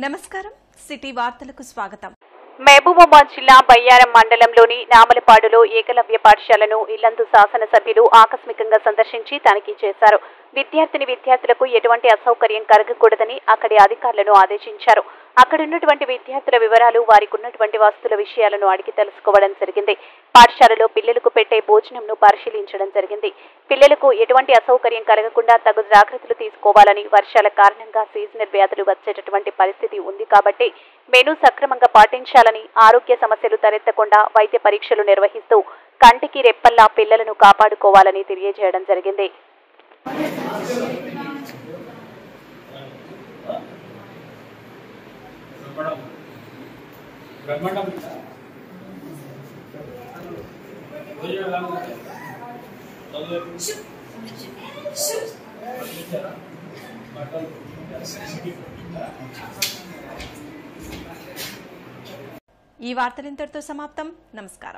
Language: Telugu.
నమస్కారం సిటీ వార్తలకు స్వాగతం। మహబూబాబాద్ జిల్లా బయ్యారం మండలంలోని నామలపాడులో ఏకలవ్య పాఠశాలను ఇల్లందు శాసనసభ్యులు ఆకస్మికంగా సందర్శించి తనిఖీ చేశారు। విద్యార్థులకు ఎటువంటి అసౌకర్యం కలగకూడదని అక్కడి అధికారులను ఆదేశించారు। అక్కడున్నటువంటి విద్యార్థుల వివరాలు, వారికి ఉన్నటువంటి వస్తువుల విషయాలను అడిగి తెలుసుకోవడం జరిగింది। పాఠశాలలో పిల్లలకు పెట్టే భోజనంను పరిశీలించడం జరిగింది। పిల్లలకు ఎటువంటి అసౌకర్యం కలగకుండా తగు జాగ్రత్తలు తీసుకోవాలని, వర్షాల కారణంగా సీజనల్ వ్యాధులు వచ్చేటటువంటి పరిస్థితి ఉంది కాబట్టి మెనూ సక్రమంగా పాటించాలని, ఆరోగ్య సమస్యలు తలెత్తకుండా వైద్య పరీక్షలు నిర్వహిస్తూ కంటికి రెప్పల్లా పిల్లలను కాపాడుకోవాలని తెలియజేయడం జరిగింది। ఈ వార్తలు ఇంతటితో సమాప్తం। నమస్కారం।